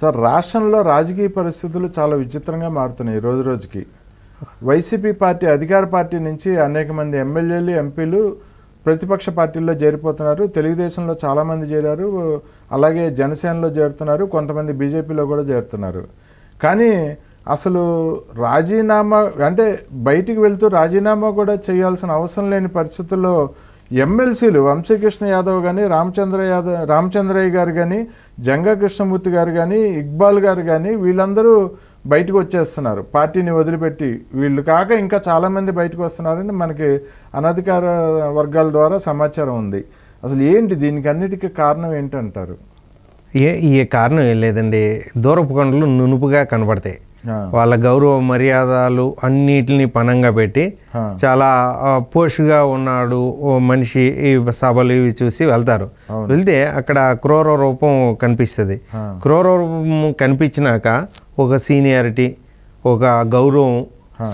Sir, రాష్ట్రంలో రాజకీయ పరిస్థితులు చాలా విచిత్రంగా మారుతున్నాయి రోజు రోజుకి. వైసీపీ పార్టీ అధికార పార్టీ నుంచి అనేక మంది ఎమ్మెల్యేలు, ఎంపీలు ప్రతిపక్ష పార్టీల్లో చేరిపోతున్నారు. తెలుగుదేశంలో చాలామంది చేరారు, అలాగే జనసేనలో చేరుతున్నారు, కొంతమంది బీజేపీలో కూడా చేరుతున్నారు. కానీ అసలు రాజీనామా అంటే బయటికి వెళ్తూ రాజీనామా కూడా చేయాల్సిన అవసరం లేని పరిస్థితుల్లో ఎమ్మెల్సీలు వంశీకృష్ణ యాదవ్ కానీ, రామచంద్రయ్య గారు కానీ, జంగా కృష్ణమూర్తి గారు కానీ, ఇక్బాల్ గారు కానీ వీళ్ళందరూ బయటకు వచ్చేస్తున్నారు పార్టీని వదిలిపెట్టి. వీళ్ళు కాక ఇంకా చాలామంది బయటకు వస్తున్నారని మనకి అనధికార వర్గాల ద్వారా సమాచారం ఉంది. అసలు ఏంటి దీనికి అన్నిటికీ కారణం ఏంటంటారు? ఈ కారణం ఏం లేదండి, దూరపు కొండలు నునుపుగా కనబడతాయి. వాళ్ళ గౌరవ మర్యాదలు అన్నిటిని పనంగా పెట్టి చాలా పోషుగా ఉన్నాడు మనిషి, ఈ సభలు ఇవి చూసి వెళ్తారు. వెళ్తే అక్కడ క్రూర రూపం కనిపిస్తుంది. క్రూర రూపం కనిపించినాక ఒక సీనియారిటీ, ఒక గౌరవం,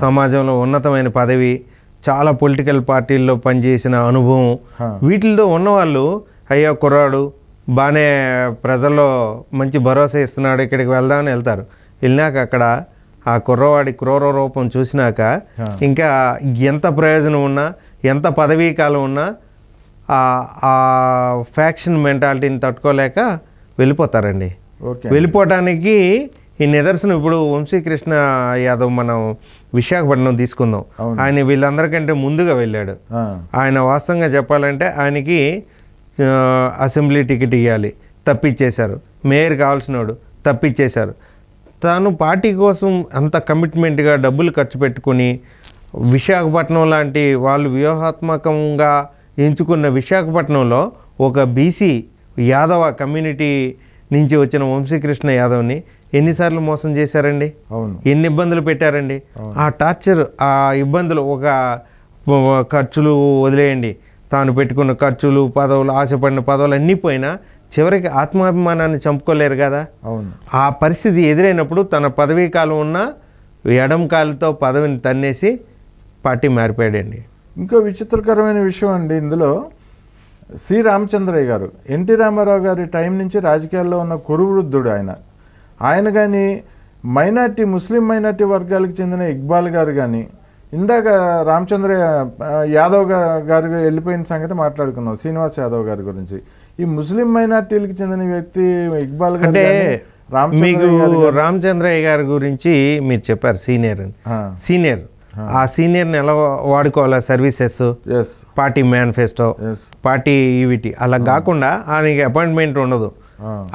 సమాజంలో ఉన్నతమైన పదవి, చాలా పొలిటికల్ పార్టీల్లో పనిచేసిన అనుభవం, వీటితో ఉన్నవాళ్ళు అయ్యా కుర్రాడు బాగానే ప్రజల్లో మంచి భరోసా ఇస్తున్నాడు, ఇక్కడికి వెళ్దామని వెళ్తారు. వెళ్ళినాక అక్కడ ఆ కుర్రవాడి క్రూర రూపం చూసినాక ఇంకా ఎంత ప్రయోజనం ఉన్నా, ఎంత పదవీ కాలం ఉన్నా ఆ ఫ్యాక్షన్ మెంటాలిటీని తట్టుకోలేక వెళ్ళిపోతారండి. వెళ్ళిపోవటానికి ఈ నిదర్శనం ఇప్పుడు వంశీకృష్ణ యాదవ్ మనం విశాఖపట్నం తీసుకుందాం. ఆయన వీళ్ళందరికంటే ముందుగా వెళ్ళాడు. ఆయన వాస్తవంగా చెప్పాలంటే ఆయనకి అసెంబ్లీ టికెట్ ఇవ్వాలి, తప్పిచ్చేశారు. మేయర్ కావాల్సినోడు, తప్పిచ్చేశారు. తాను పార్టీ కోసం అంత కమిట్మెంట్గా డబ్బులు ఖర్చు పెట్టుకుని విశాఖపట్నం లాంటి వాళ్ళు వ్యూహాత్మకంగా ఎంచుకున్న విశాఖపట్నంలో ఒక బీసీ యాదవ కమ్యూనిటీ నుంచి వచ్చిన వంశీకృష్ణ యాదవ్ని ఎన్నిసార్లు మోసం చేశారండి, ఎన్ని ఇబ్బందులు పెట్టారండి. ఆ టార్చర్, ఆ ఇబ్బందులు, ఒక ఖర్చులు వదిలేయండి, తాను పెట్టుకున్న ఖర్చులు, పదవులు, ఆశపడిన పదవులు అన్నీ పోయినా చివరికి ఆత్మాభిమానాన్ని చంపుకోలేరు కదా. ఆ పరిస్థితి ఎదురైనప్పుడు తన పదవీ కాలం ఉన్న ఎడం కాలుతో పదవిని తన్నేసి పార్టీ మారిపోయాడండి. ఇంకో విచిత్రకరమైన విషయం అండి ఇందులో, సి రామచంద్రయ్య గారు ఎన్టీ రామారావు గారి టైం నుంచి రాజకీయాల్లో ఉన్న కురువృద్ధుడు ఆయన కానీ, మైనార్టీ ముస్లిం మైనార్టీ వర్గాలకు చెందిన ఇక్బాల్ గారు కానీ, ఇందాక రామచంద్ర యాదవ్ గారు వెళ్ళిపోయిన సంగతి మాట్లాడుకున్నాం, శ్రీనివాస్ యాదవ్ గారి గురించి. ఈ ముస్లిం మైనార్టీలకు చెందిన వ్యక్తి ఇక్బాల్ గారు, అంటే మీకు రామచంద్రయ్య గారి గురించి మీరు చెప్పారు సీనియర్. ఆ సీనియర్ని ఎలా వాడుకోవాలా, సర్వీసెస్, పార్టీ మేనిఫెస్టో, పార్టీ ఈవిటీ, అలా కాకుండా ఆయనకి అపాయింట్మెంట్ ఉండదు.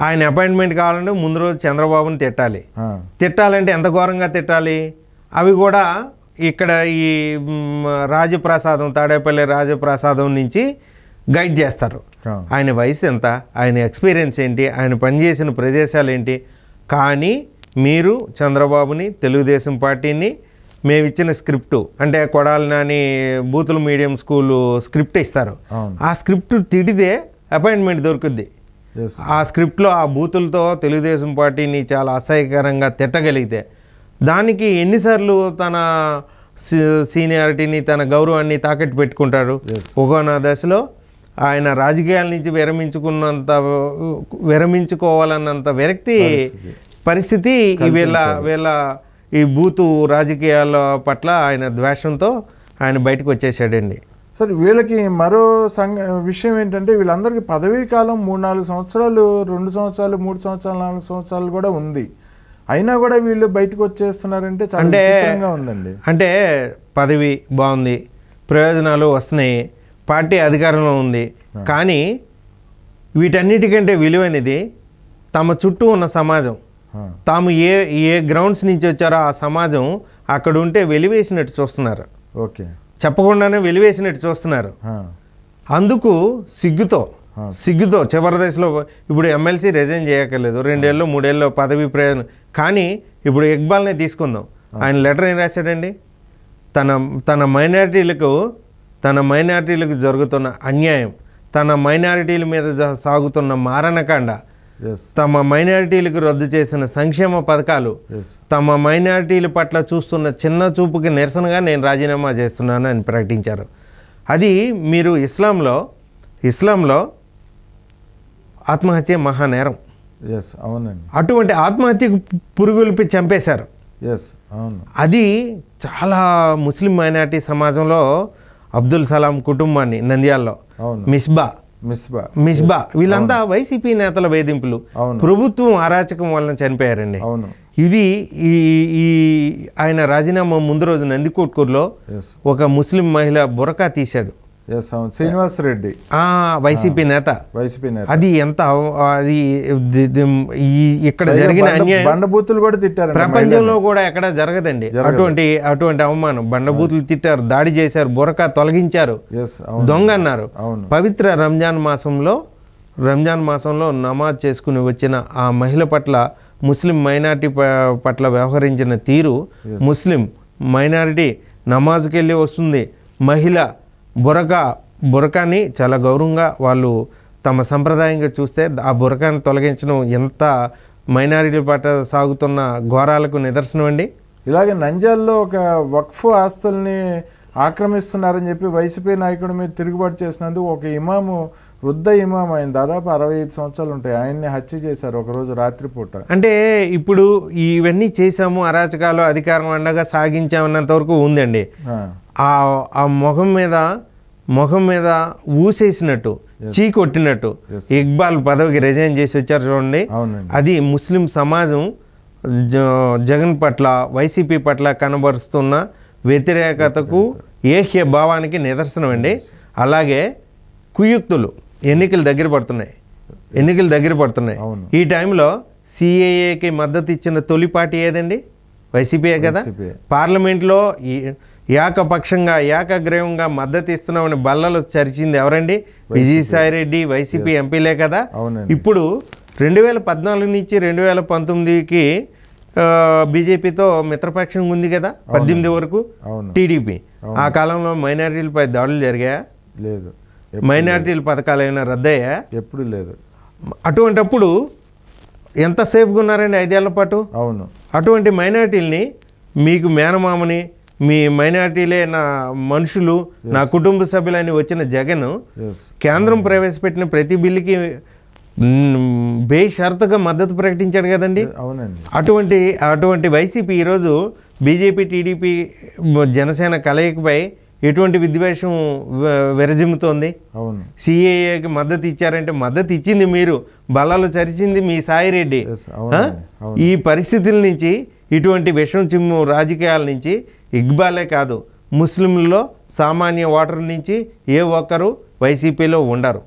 ఆయన అపాయింట్మెంట్ కావాలంటే ముందు రోజు చంద్రబాబుని తిట్టాలంటే ఎంత ఘోరంగా తిట్టాలి. అవి కూడా ఇక్కడ ఈ రాజప్రసాదం, తాడేపల్లి రాజప్రసాదం నుంచి గైడ్ చేస్తారు. ఆయన వయసు ఎంత, ఆయన ఎక్స్పీరియన్స్ ఏంటి, ఆయన పనిచేసిన ప్రదేశాలు ఏంటి. కానీ మీరు చంద్రబాబుని, తెలుగుదేశం పార్టీని మేము ఇచ్చిన స్క్రిప్టు, అంటే కొడాలి నాని బూతుల మీడియం స్కూలు స్క్రిప్ట్ ఇస్తారు. ఆ స్క్రిప్ట్ తిడితే అపాయింట్మెంట్ దొరుకుద్ది. ఆ స్క్రిప్ట్లో ఆ బూతులతో తెలుగుదేశం పార్టీని చాలా అసహ్యకరంగా తిట్టగలిగితే దానికి ఎన్నిసార్లు తన సీనియారిటీని, తన గౌరవాన్ని తాకట్టు పెట్టుకుంటారు. ఒకనొక దశలో ఆయన రాజకీయాల నుంచి విరమించుకోవాలన్నంత విరక్తి పరిస్థితి వీళ్ళ ఈ బూతు రాజకీయాల పట్ల ఆయన ద్వేషంతో ఆయన బయటకు వచ్చేసాడండి. సరే, వీళ్ళకి మరో విషయం ఏంటంటే, వీళ్ళందరికీ పదవీ కాలం 3-4 సంవత్సరాలు, 2 సంవత్సరాలు, 3 సంవత్సరాలు, 4 సంవత్సరాలు కూడా ఉంది. అయినా కూడా వీళ్ళు బయటకు వచ్చేస్తున్నారంటే చాలా విచిత్రంగా ఉందండి. అంటే పదవి బాగుంది, ప్రయోజనాలు వస్తున్నాయి, పార్టీ అధికారంలో ఉంది, కానీ వీటన్నిటికంటే విలువైనది తమ చుట్టూ ఉన్న సమాజం. తాము ఏ గ్రౌండ్స్ నుంచి వచ్చారో ఆ సమాజం అక్కడ ఉంటే వెలివేసినట్టు చూస్తున్నారు. చెప్పకుండానే వెలివేసినట్టు చూస్తున్నారు. అందుకు సిగ్గుతో చివరి దశలో ఇప్పుడు ఎమ్మెల్సీ రిజైన్ చేయక్కర్లేదు, 2 ఏళ్ళు 3 ఏళ్ళు పదవి ప్రయోజనం. కానీ ఇప్పుడు ఇక్బాల్నే తీసుకుందాం, ఆయన లెటర్ ఏం రాశాడండి, తన మైనారిటీలకు జరుగుతున్న అన్యాయం, తన మైనారిటీల మీద సాగుతున్న మారణకాండ, తమ మైనారిటీలకు రద్దు చేసిన సంక్షేమ పథకాలు, తమ మైనారిటీల పట్ల చూస్తున్న చిన్న చూపుకి నిరసనగా నేను రాజీనామా చేస్తున్నాను అని ప్రకటించారు. అది మీరు ఇస్లాంలో ఆత్మహత్య మహానేరం. ఎస్ అవునండి. అటువంటి ఆత్మహత్యకు పురుగుల్పి చంపేశారు. ఎస్ అవును. అది చాలా ముస్లిం మైనారిటీ సమాజంలో అబ్దుల్ సలాం కుటుంబాన్ని నంద్యాలలో మిస్బా వీళ్ళంతా వైసీపీ నేతల వేధింపులు, ప్రభుత్వం అరాచకం వలన చనిపోయారండి. ఇది ఈ ఆయన రాజీనామా ముందు రోజు నందికొట్కూరులో ఒక ముస్లిం మహిళ బురకా తీశాడు. శ్రీనివాస్ రెడ్డి వైసీపీ నేత. అది ఎంత అది ఇక్కడ జరిగిన అన్యాయం బండబూతులు కూడా తిట్టారు. ప్రపంచంలో కూడా ఎక్కడ జరగదండి అటువంటి అవమానం. బండబూతులు తిట్టారు, దాడి చేశారు, బురకా తొలగించారు, దొంగ అన్నారు. పవిత్ర రంజాన్ మాసంలో నమాజ్ చేసుకుని వచ్చిన ఆ మహిళ పట్ల, ముస్లిం మైనారిటీ పట్ల వ్యవహరించిన తీరు, ముస్లిం మైనారిటీ నమాజ్కి వెళ్ళి వస్తుంది, మహిళ బురకాని చాలా గౌరవంగా వాళ్ళు తమ సంప్రదాయంగా చూస్తే ఆ బురకాని తొలగించడం ఎంత మైనారిటీ పట్ల సాగుతున్న ఘోరాలకు నిదర్శనం అండి. ఇలాగే నంద్యాలలో ఒక వక్ఫ్ ఆస్తుల్ని ఆక్రమిస్తున్నారని చెప్పి వైసీపీ నాయకుడి మీద తిరుగుబాటు చేసినందుకు ఒక ఇమాము, వృద్ధ ఇమాం, ఆయన దాదాపు 65 సంవత్సరాలు ఉంటాయి, ఆయన్ని హత్య చేశారు ఒకరోజు రాత్రిపూట. అంటే ఇప్పుడు ఇవన్నీ చేసాము, అరాచకాలు అధికారం అండగా సాగించామన్నంత వరకు ఉందండి. ఆ మొహం మీద ఊసేసినట్టు, చీకొట్టినట్టు ఇక్బాల్ పదవికి రిజైన్ చేసి వచ్చారు చూడండి. అది ముస్లిం సమాజం జగన్ పట్ల, వైసీపీ పట్ల కనబరుస్తున్న వ్యతిరేకతకు, ఏహ్య భావానికి నిదర్శనం అండి. అలాగే కుయుక్తులు, ఎన్నికలు దగ్గర పడుతున్నాయి. ఈ టైంలో సిఏఏకి మద్దతు ఇచ్చిన తొలి పార్టీ ఏదండి? వైసీపీయే కదా. పార్లమెంట్లో ఏకపక్షంగా ఏకగ్రీవంగా మద్దతు ఇస్తున్నామని బల్లలో చరిచింది ఎవరండి? విజయసాయిరెడ్డి, వైసీపీ ఎంపీలే కదా. ఇప్పుడు 2014 నుంచి 2019కి బీజేపీతో మిత్రపక్షం ఉంది కదా, 18 వరకు టీడీపీ. ఆ కాలంలో మైనారిటీలపై దాడులు జరిగాయా? లేదు. మైనారిటీల పథకాలు ఏమైనా రద్దయ్యా? ఎప్పుడు లేదు. అటువంటప్పుడు ఎంత సేఫ్గా ఉన్నారండి 5 ఏళ్ల పాటు? అవును. అటువంటి మైనారిటీలని, మీకు మేనమామని, మీ మైనారిటీలే నా మనుషులు, నా కుటుంబ సభ్యులని వచ్చిన జగన్ కేంద్రం ప్రవేశపెట్టిన ప్రతి బిల్లుకి బేషరతుగా మద్దతు ప్రకటించాడు కదండి. అటువంటి వైసీపీ ఈరోజు బీజేపీ, టీడీపీ, జనసేన కలయికపై ఎటువంటి విద్వేషం విరజిమ్ముతోంది? సిఏఏకి మద్దతు ఇచ్చారంటే మద్దతు ఇచ్చింది మీరు, బలాలు చరిచింది మీ సాయిరెడ్డి. ఈ పరిస్థితుల నుంచి, ఇటువంటి విషం చిమ్ము రాజకీయాల నుంచి ఇక్బాలే కాదు, ముస్లింలలో సామాన్య ఓటర్ నుంచి ఏ ఒక్కరు వైసీపీలో ఉండరు.